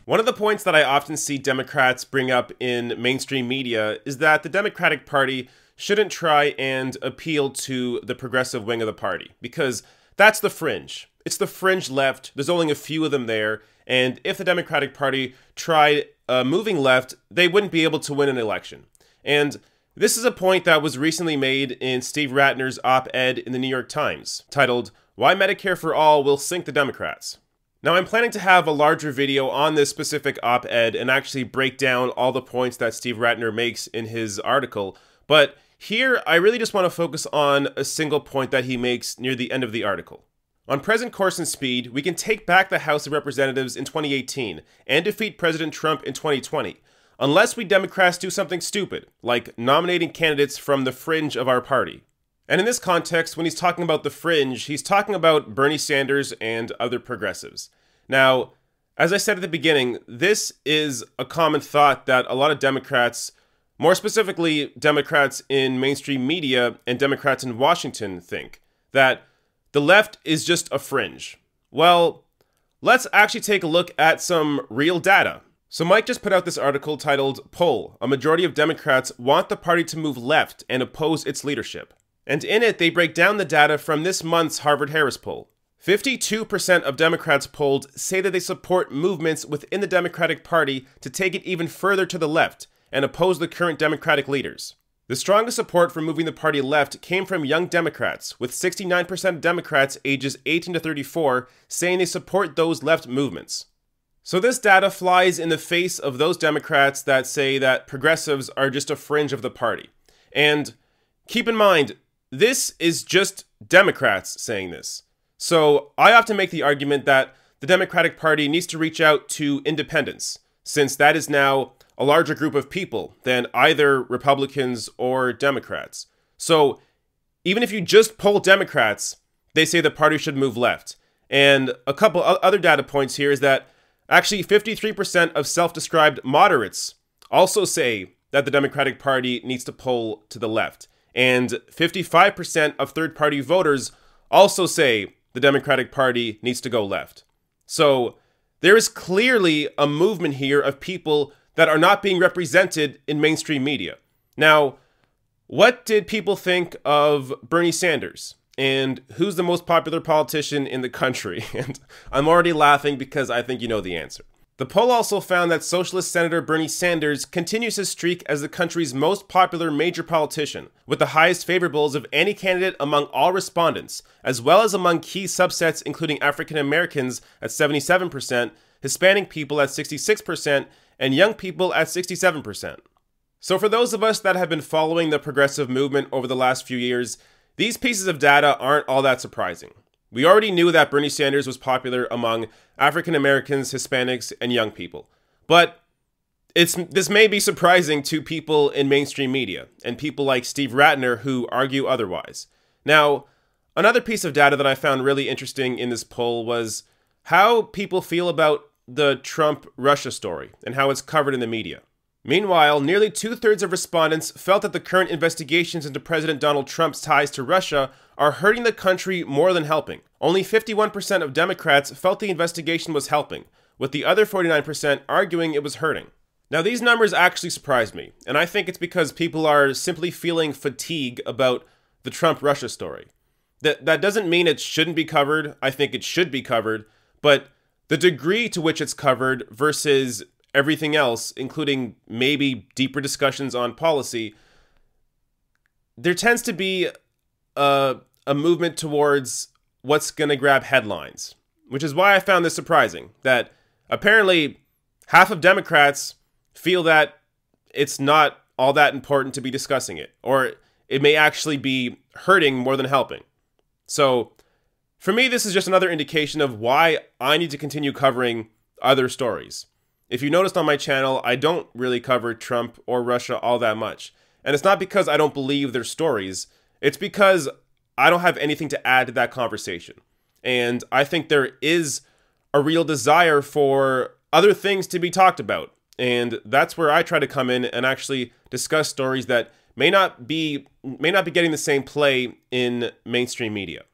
One of the points that I often see Democrats bring up in mainstream media is that the Democratic Party shouldn't try and appeal to the progressive wing of the party, because that's the fringe. It's the fringe left. There's only a few of them there, and if the Democratic Party tried moving left, they wouldn't be able to win an election. And this is a point that was recently made in Steve Ratner's op-ed in the New York Times, titled, "Why Medicare for All Will Sink the Democrats." Now, I'm planning to have a larger video on this specific op-ed and actually break down all the points that Steve Ratner makes in his article, but here I really just want to focus on a single point that he makes near the end of the article. On present course and speed, we can take back the House of Representatives in 2018 and defeat President Trump in 2020, unless we Democrats do something stupid, like nominating candidates from the fringe of our party. And in this context, when he's talking about the fringe, he's talking about Bernie Sanders and other progressives. Now, as I said at the beginning, this is a common thought that a lot of Democrats, more specifically Democrats in mainstream media and Democrats in Washington, think, that the left is just a fringe. Well, let's actually take a look at some real data. So Mike just put out this article titled, "Poll, a majority of Democrats want the party to move left and oppose its leadership." And in it, they break down the data from this month's Harvard-Harris poll. 52% of Democrats polled say that they support movements within the Democratic Party to take it even further to the left and oppose the current Democratic leaders. The strongest support for moving the party left came from young Democrats, with 69% of Democrats ages 18 to 34 saying they support those left movements. So this data flies in the face of those Democrats that say that progressives are just a fringe of the party. And keep in mind, this is just Democrats saying this. So I often make the argument that the Democratic Party needs to reach out to independents, since that is now a larger group of people than either Republicans or Democrats. So even if you just poll Democrats, they say the party should move left. And a couple other data points here is that actually 53% of self-described moderates also say that the Democratic Party needs to pull to the left. And 55% of third-party voters also say the Democratic Party needs to go left. So there is clearly a movement here of people that are not being represented in mainstream media. Now, what did people think of Bernie Sanders? And who's the most popular politician in the country? And I'm already laughing because I think you know the answer. The poll also found that Socialist Senator Bernie Sanders continues his streak as the country's most popular major politician, with the highest favorables of any candidate among all respondents, as well as among key subsets including African Americans at 77%, Hispanic people at 66%, and young people at 67%. So for those of us that have been following the progressive movement over the last few years, these pieces of data aren't all that surprising. We already knew that Bernie Sanders was popular among African Americans, Hispanics, and young people. But this may be surprising to people in mainstream media and people like Steve Ratner who argue otherwise. Now, another piece of data that I found really interesting in this poll was how people feel about the Trump-Russia story and how it's covered in the media. Meanwhile, nearly 2/3 of respondents felt that the current investigations into President Donald Trump's ties to Russia are hurting the country more than helping. Only 51% of Democrats felt the investigation was helping, with the other 49% arguing it was hurting. Now, these numbers actually surprised me, and I think it's because people are simply feeling fatigue about the Trump-Russia story. That doesn't mean it shouldn't be covered. I think it should be covered, but the degree to which it's covered versus everything else, including maybe deeper discussions on policy, there tends to be a movement towards what's going to grab headlines, which is why I found this surprising, that apparently half of Democrats feel that it's not all that important to be discussing it, or it may actually be hurting more than helping. So for me, this is just another indication of why I need to continue covering other stories. If you noticed on my channel, I don't really cover Trump or Russia all that much. And it's not because I don't believe their stories. It's because I don't have anything to add to that conversation. And I think there is a real desire for other things to be talked about. And that's where I try to come in and actually discuss stories that may not be getting the same play in mainstream media.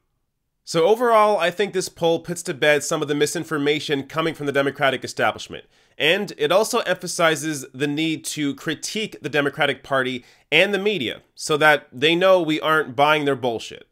So overall, I think this poll puts to bed some of the misinformation coming from the Democratic establishment. And it also emphasizes the need to critique the Democratic Party and the media so that they know we aren't buying their bullshit.